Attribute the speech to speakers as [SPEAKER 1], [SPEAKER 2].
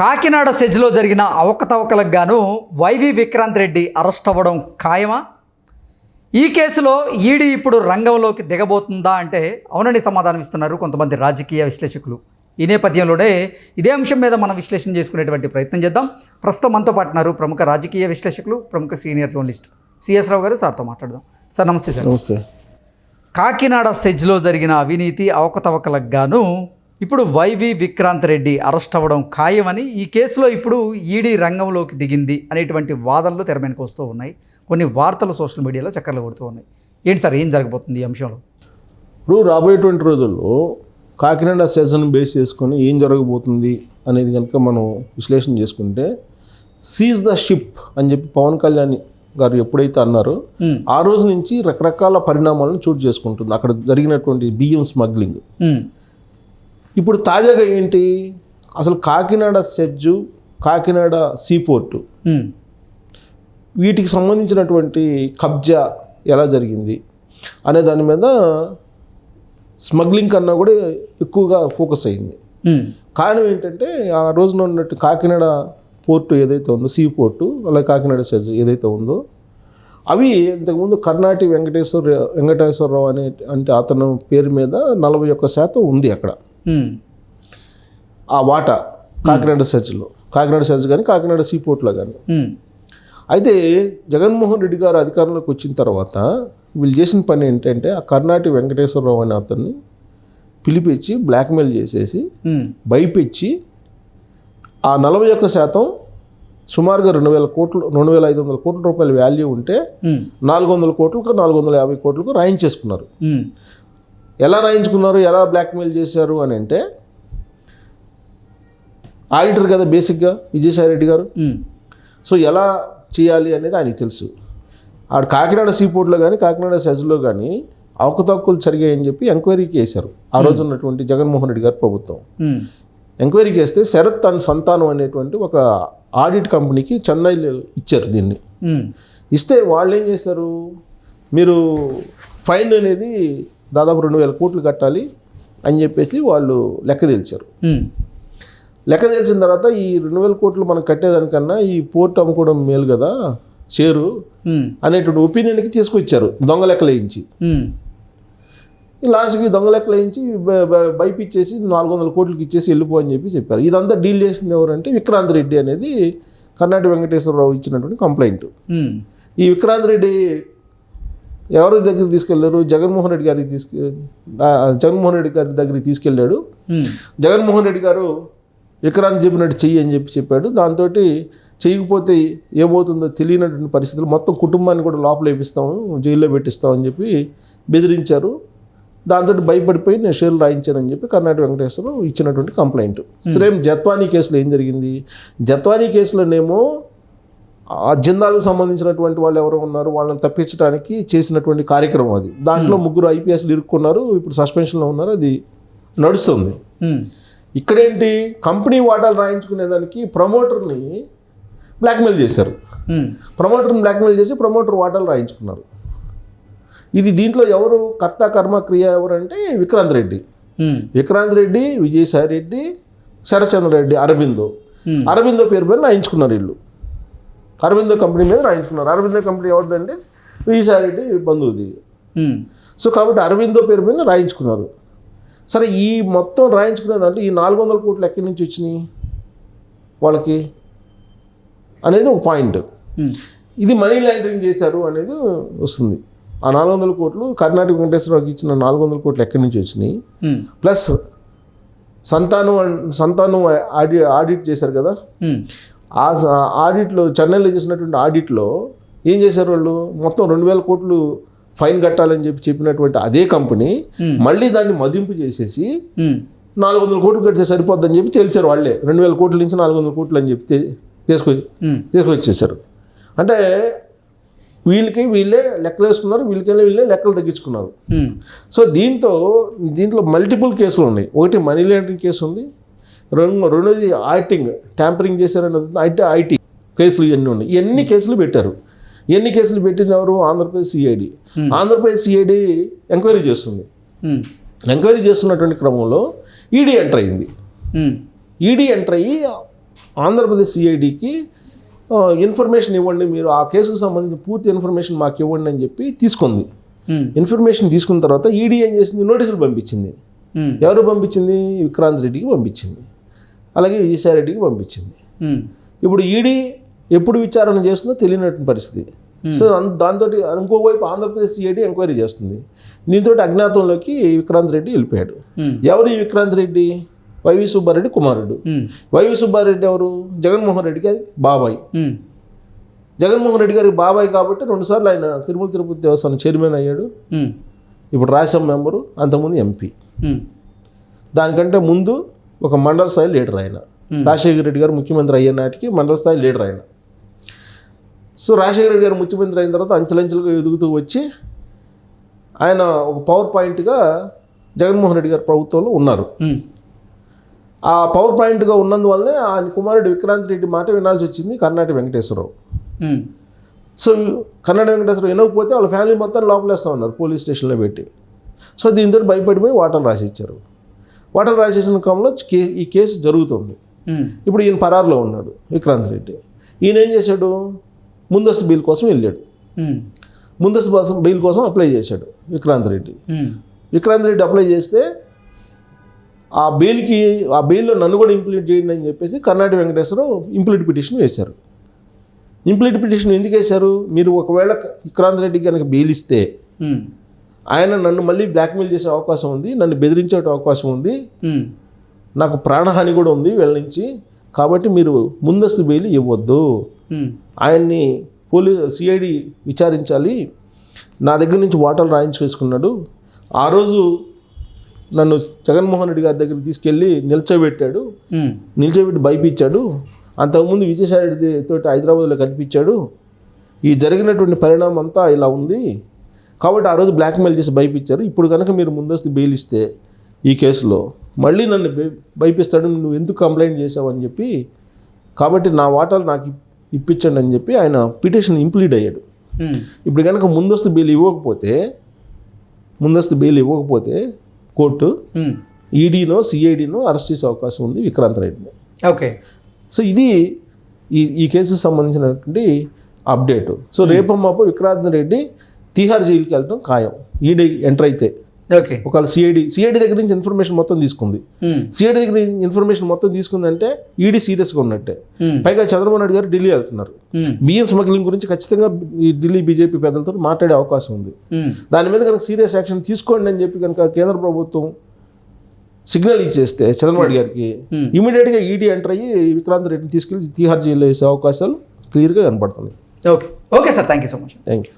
[SPEAKER 1] కాకినాడ సెజ్లో జరిగిన అవకతవకలకు గాను YV Vikrant Reddy arrest అవ్వడం ఖాయమా? ఈ కేసులో ఈడీ ఇప్పుడు రంగంలోకి దిగబోతుందా అంటే అవునని సమాధానం ఇస్తున్నారు కొంతమంది రాజకీయ విశ్లేషకులు. ఈ నేపథ్యంలోనే ఇదే అంశం మీద మనం విశ్లేషణ చేసుకునేటువంటి ప్రయత్నం చేద్దాం. ప్రస్తుతం మనతో పాటున్నారు ప్రముఖ రాజకీయ విశ్లేషకులు, ప్రముఖ సీనియర్ జర్నలిస్ట్ సిఎస్ రావు గారు. సార్తో మాట్లాడదాం. సార్ నమస్తే. సార్
[SPEAKER 2] నమస్తే.
[SPEAKER 1] కాకినాడ సెజ్లో జరిగిన అవినీతి అవకతవకలకు గాను ఇప్పుడు వైవి విక్రాంత్ రెడ్డి అరెస్ట్ అవ్వడం ఖాయమని, ఈ కేసులో ఇప్పుడు ఈడీ రంగంలోకి దిగింది అనేటువంటి వాదనలు తెర మీదకి వస్తూ ఉన్నాయి. కొన్ని వార్తలు సోషల్ మీడియాలో చక్కర్లు కొడుతూ ఉన్నాయి. ఏంటి సార్, ఏం జరగబోతుంది ఈ అంశంలో?
[SPEAKER 2] ఇప్పుడు రాబోయేటువంటి రోజుల్లో కాకినాడ సెజ్ను బేస్ చేసుకొని ఏం జరగబోతుంది అనేది కనుక మనం విశ్లేషణ చేసుకుంటే, సీజ్ ద షిప్ అని చెప్పి పవన్ కళ్యాణ్ గారు ఎప్పుడైతే అన్నారో ఆ రోజు నుంచి రకరకాల పరిణామాలను చోటు చేసుకుంటుంది అక్కడ జరిగినటువంటి బియ్యం స్మగ్లింగ్. ఇప్పుడు తాజాగా ఏంటి, అసలు కాకినాడ సెజ్జు, కాకినాడ సీపోర్టు వీటికి సంబంధించినటువంటి కబ్జా ఎలా జరిగింది అనే దాని మీద స్మగ్లింగ్ కన్నా కూడా ఎక్కువగా ఫోకస్ అయింది. కారణం ఏంటంటే, ఆ రోజున ఉన్నట్టు కాకినాడ పోర్టు ఏదైతే ఉందో, సీ పోర్టు, అలాగే కాకినాడ సెజ్ ఏదైతే ఉందో, అవి ఇంతకుముందు కర్ణాటి వెంకటేశ్వరరావు అంటే అతను పేరు మీద 41% ఉంది అక్కడ ఆ వాటా కాకినాడ సెజ్లో, కాకినాడ సెజ్ కానీ కాకినాడ సీ పోర్ట్లో కానీ. అయితే జగన్మోహన్ రెడ్డి గారు అధికారంలోకి వచ్చిన తర్వాత వీళ్ళు చేసిన పని ఏంటంటే, ఆ కర్ణాటి వెంకటేశ్వరరావు అనే అతన్ని పిలిపించి బ్లాక్మెయిల్ చేసేసి భయపెచ్చి ఆ 41% సుమారుగా 2,500 కోట్ల రూపాయల వాల్యూ ఉంటే 400 కోట్లకు 450 కోట్లకు రాయించేసుకున్నారు. ఎలా రాయించుకున్నారు, ఎలా బ్లాక్మెయిల్ చేశారు అని అంటే, ఆడిటర్ కదా బేసిక్గా విజయసాయి రెడ్డి గారు. సో ఎలా చేయాలి అనేది ఆయనకి తెలుసు. ఆడు కాకినాడ సీపోర్ట్లో కానీ కాకినాడ సెజ్లో కానీ అవకతవకలు జరిగాయని చెప్పి ఎంక్వైరీకి వేశారు ఆ రోజు ఉన్నటువంటి జగన్మోహన్ రెడ్డి గారి ప్రభుత్వం. ఎంక్వైరీకి వేస్తే శరత్ అండ్ సంతానం అనేటువంటి ఒక ఆడిట్ కంపెనీకి చెన్నైలో ఇచ్చారు దీన్ని. ఇస్తే వాళ్ళు ఏం చేశారు, మీరు ఫైన్ అనేది దాదాపు 2,000 కోట్లు కట్టాలి అని చెప్పేసి వాళ్ళు లెక్క తేల్చారు. లెక్క తెలిసిన తర్వాత ఈ 2,000 కోట్లు మనం కట్టేదానికన్నా ఈ పోర్ట్ అమ్ముకోవడం మేలు కదా షేరు అనేటువంటి ఒపీనియన్కి తీసుకొచ్చారు దొంగ లెక్కలు వేయించి. లాస్ట్కి దొంగ లెక్కలు వేయించి బైపిచ్చేసి 400 కోట్లకి ఇచ్చేసి వెళ్ళిపో అని చెప్పారు. ఇదంతా డీల్ చేసింది ఎవరంటే విక్రాంత్ రెడ్డి అనేది కర్ణాటి వెంకటేశ్వరరావు ఇచ్చినటువంటి కంప్లైంట్. ఈ విక్రాంత్ రెడ్డి ఎవరి దగ్గరికి తీసుకెళ్లారు, జగన్మోహన్ రెడ్డి గారి దగ్గరికి తీసుకెళ్ళాడు. జగన్మోహన్ రెడ్డి గారు విక్రాంత్ చెప్పినట్టు చెయ్యి అని చెప్పాడు. దాంతో చేయకపోతే ఏమవుతుందో తెలియనటువంటి పరిస్థితులు, మొత్తం కుటుంబాన్ని కూడా లోపల వేపిస్తాము, జైల్లో పెట్టిస్తామని చెప్పి బెదిరించారు. దాంతో భయపడిపోయి నేను షేర్లు రాయించానని చెప్పి కర్ణాటక వెంకటేశ్వరరావు ఇచ్చినటువంటి కంప్లైంట్. సేమ్ జత్వానీ కేసులో ఏం జరిగింది, జత్వానీ కేసులోనేమో ఆ జిందాలకు సంబంధించినటువంటి వాళ్ళు ఎవరు ఉన్నారు వాళ్ళని తప్పించడానికి చేసినటువంటి కార్యక్రమం అది. దాంట్లో 3 IPSలు ఇరుక్కున్నారు, ఇప్పుడు సస్పెన్షన్లో ఉన్నారు, అది నడుస్తుంది. ఇక్కడేంటి, కంపెనీ వాటాలు రాయించుకునేదానికి ప్రమోటర్ని బ్లాక్మెయిల్ చేశారు. ప్రమోటర్ని బ్లాక్మెయిల్ చేసి ప్రమోటర్ వాటాలు రాయించుకున్నారు. ఇది దీంట్లో ఎవరు కర్త కర్మ క్రియ ఎవరంటే విక్రాంత్ రెడ్డి, విజయసాయి రెడ్డి, శరచంద్ర రెడ్డి, అరబిందో పేరు మీద రాయించుకున్నారు వీళ్ళు. అరబిందో కంపెనీ మీద రాయించుకున్నారు. అరబిందో కంపెనీ ఎవరిదంటే విజయసాయి రెడ్డి బంధువుది. సో కాబట్టి అరబిందో పేరు మీద రాయించుకున్నారు. సరే, ఈ మొత్తం రాయించుకునే దాంట్లో ఈ 400 కోట్లు ఎక్కడి నుంచి వచ్చినాయి వాళ్ళకి అనేది ఒక పాయింట్. ఇది మనీ లాండరింగ్ చేశారు అనేది వస్తుంది. ఆ 400 కోట్లు కర్ణాటక వెంకటేశ్వరరావుకి ఇచ్చిన 400 కోట్లు ఎక్కడి నుంచి వచ్చినాయి, ప్లస్ సంతానం ఆడిట్ చేశారు కదా, ఆ ఆడిట్లో చెన్నైలో చేసినటువంటి ఆడిట్లో ఏం చేశారు వాళ్ళు, మొత్తం 2,000 కోట్లు ఫైన్ కట్టాలని చెప్పినటువంటి అదే కంపెనీ మళ్ళీ దాన్ని మదింపు చేసేసి 400 కోట్లు కడితే సరిపోద్దని చెప్పి తెలిసారు వాళ్ళే. 2,000 కోట్ల నుంచి 400 కోట్లు అని చెప్పి తీసుకొచ్చేసారు. అంటే వీళ్ళే లెక్కలు వేసుకున్నారు, వీళ్ళే లెక్కలు తగ్గించుకున్నారు. సో దీంట్లో మల్టిపుల్ కేసులు ఉన్నాయి. ఒకటి మనీ లాండరింగ్ కేసు ఉంది, రెండోది ఆడిటింగ్, ట్యాంపరింగ్ చేశారని ఐటీ కేసులు ఇవన్నీ ఉన్నాయి. ఇవన్నీ కేసులు పెట్టారు. ఎన్ని కేసులు పెట్టింది ఎవరు, ఆంధ్రప్రదేశ్ సిఐడి ఎంక్వైరీ చేస్తుంది. ఎంక్వైరీ చేస్తున్నటువంటి క్రమంలో ఈడీ ఎంటర్ అయ్యింది. ఈడీ ఎంటర్ అయ్యి ఆంధ్రప్రదేశ్ సిఐడికి ఇన్ఫర్మేషన్ ఇవ్వండి, మీరు ఆ కేసుకు సంబంధించి పూర్తి ఇన్ఫర్మేషన్ మాకు ఇవ్వండి అని చెప్పి తీసుకుంది. ఇన్ఫర్మేషన్ తీసుకున్న తర్వాత ఈడీ ఏం చేసింది, నోటీసులు పంపించింది. ఎవరు పంపించింది? విక్రాంత్ రెడ్డికి పంపించింది, అలాగే ఈసారెడ్డికి పంపించింది. ఇప్పుడు ఈడీ ఎప్పుడు విచారణ చేస్తుందో తెలియనటువంటి పరిస్థితి. సో దాంతో ఇంకోవైపు ఆంధ్రప్రదేశ్ సిఐడి ఎంక్వైరీ చేస్తుంది. దీంతో అజ్ఞాతంలోకి విక్రాంత్ రెడ్డి వెళ్ళిపోయాడు. ఎవరు ఈ విక్రాంత్ రెడ్డి? వైవి సుబ్బారెడ్డి కుమారుడు. వైవి సుబ్బారెడ్డి ఎవరు? జగన్మోహన్ రెడ్డి గారి బాబాయ్. జగన్మోహన్ రెడ్డి గారికి బాబాయ్ కాబట్టి 2 సార్లు ఆయన తిరుమల తిరుపతి దేవస్థానం చైర్మన్ అయ్యాడు. ఇప్పుడు రాజ్యసభ మెంబరు, అంతకుముందు ఎంపీ. దానికంటే ముందు ఒక మండల స్థాయి లీడర్ ఆయన. రాజశేఖర రెడ్డి గారు ముఖ్యమంత్రి అయ్యే నాటికి మండల స్థాయి లీడర్ ఆయన. సో రాజశేఖర రెడ్డి గారు ముఖ్యమంత్రి అయిన తర్వాత అంచెలంచెలుగా ఎదుగుతూ వచ్చి ఆయన ఒక పవర్ పాయింట్గా జగన్మోహన్ రెడ్డి గారి ప్రభుత్వంలో ఉన్నారు. ఆ పవర్ పాయింట్గా ఉన్నందువల్లనే ఆయన కుమారుడు విక్రాంత్ రెడ్డి మాట వినాల్సి వచ్చింది కర్ణాటక వెంకటేశ్వరరావు. సో కర్ణాటక వెంకటేశ్వరరావు వినకపోతే వాళ్ళ ఫ్యామిలీ మొత్తం లోపలేస్తూ ఉన్నారు పోలీస్ స్టేషన్లో పెట్టి. సో దీంతో భయపడిపోయి వాటలు రాసిచ్చారు. వాటలు రాసేసిన క్రమంలో ఈ కేసు జరుగుతుంది. ఇప్పుడు ఈయన పరారులో ఉన్నాడు విక్రాంత్ రెడ్డి. ఈయన ఏం చేశాడు, ముందస్తు బెయిల్ కోసం వెళ్ళాడు. ముందస్తు బెయిల్ కోసం అప్లై చేశాడు విక్రాంత్ రెడ్డి. విక్రాంత్ రెడ్డి అప్లై చేస్తే ఆ బెయిల్లో నన్ను కూడా ఇంప్లీట్ చేయండి అని చెప్పేసి కర్ణాటక వెంకటేశ్వరరావు ఇంప్లీట్ పిటిషన్ వేశారు. ఇంప్లీట్ పిటిషన్ ఎందుకు వేశారు, మీరు ఒకవేళ విక్రాంత్ రెడ్డికి కనుక బెయిల్ ఇస్తే ఆయన నన్ను మళ్ళీ బ్లాక్మెయిల్ చేసే అవకాశం ఉంది, నన్ను బెదిరించే అవకాశం ఉంది, నాకు ప్రాణహాని కూడా ఉంది వీళ్ళ నుంచి, కాబట్టి మీరు ముందస్తు బెయిల్ ఇవ్వద్దు, ఆయన్ని సిఐడి విచారించాలి, నా దగ్గర నుంచి వాటాలు రాయించేసుకున్నాడు, ఆ రోజు నన్ను జగన్మోహన్ రెడ్డి గారి దగ్గరికి తీసుకెళ్ళి నిల్చోబెట్టి భయపించాడు, అంతకుముందు విజయసాయి రెడ్డి తోటి హైదరాబాద్లో కనిపించాడు, ఈ జరిగినటువంటి పరిణామం అంతా ఇలా ఉంది, కాబట్టి ఆ రోజు బ్లాక్మెయిల్ చేసి భయపించారు, ఇప్పుడు కనుక మీరు ముందస్తు బెయిల్ ఇస్తే ఈ కేసులో మళ్ళీ నన్ను భయపిస్తాడు, నువ్వు ఎందుకు కంప్లైంట్ చేసావు అని చెప్పి, కాబట్టి నా వాటాలు నాకు ఇప్పించండి అని చెప్పి ఆయన పిటిషన్ ఇంప్లీట్ అయ్యాడు. ఇప్పుడు కనుక ముందస్తు బెయిల్ ఇవ్వకపోతే కోర్టు ఈడీనో సిఐడినో అరెస్ట్ చేసే అవకాశం ఉంది విక్రాంత్ రెడ్డిని.
[SPEAKER 1] ఓకే.
[SPEAKER 2] సో ఇది ఈ కేసుకు సంబంధించినటువంటి అప్డేటు. సో రేపమ్మాపు విక్రాంత్ రెడ్డి తీహార్ జైలుకి వెళ్ళడం ఖాయం ఈడీ ఎంటర్ అయితే.
[SPEAKER 1] ఓకే.
[SPEAKER 2] ఒకవేళ సిఐడి దగ్గర నుంచి ఇన్ఫర్మేషన్ మొత్తం తీసుకుంది. సిఐడి దగ్గర ఇన్ఫర్మేషన్ మొత్తం తీసుకుందంటే ఈడీ సీరియస్గా ఉన్నట్టే. పైగా చంద్రబాబు నాయుడు గారు ఢిల్లీ వెళ్తున్నారు. బియ్యం స్మగ్లింగ్ గురించి ఖచ్చితంగా ఈ ఢిల్లీ బీజేపీ పెద్దలతో మాట్లాడే అవకాశం ఉంది. దాని మీద కనుక సీరియస్ యాక్షన్ తీసుకోండి అని చెప్పి కనుక కేంద్ర ప్రభుత్వం సిగ్నల్ ఇచ్చేస్తే చంద్రబాబు గారికి ఇమీడియట్గా ఈడీ ఎంటర్ అయ్యి విక్రాంత్ రెడ్డిని తీసుకెళ్ళి తీహార్ జైల్లో వేసే అవకాశాలు క్లియర్గా కనపడుతున్నాయి.
[SPEAKER 1] Okay sir, thank you so much.
[SPEAKER 2] Thank you.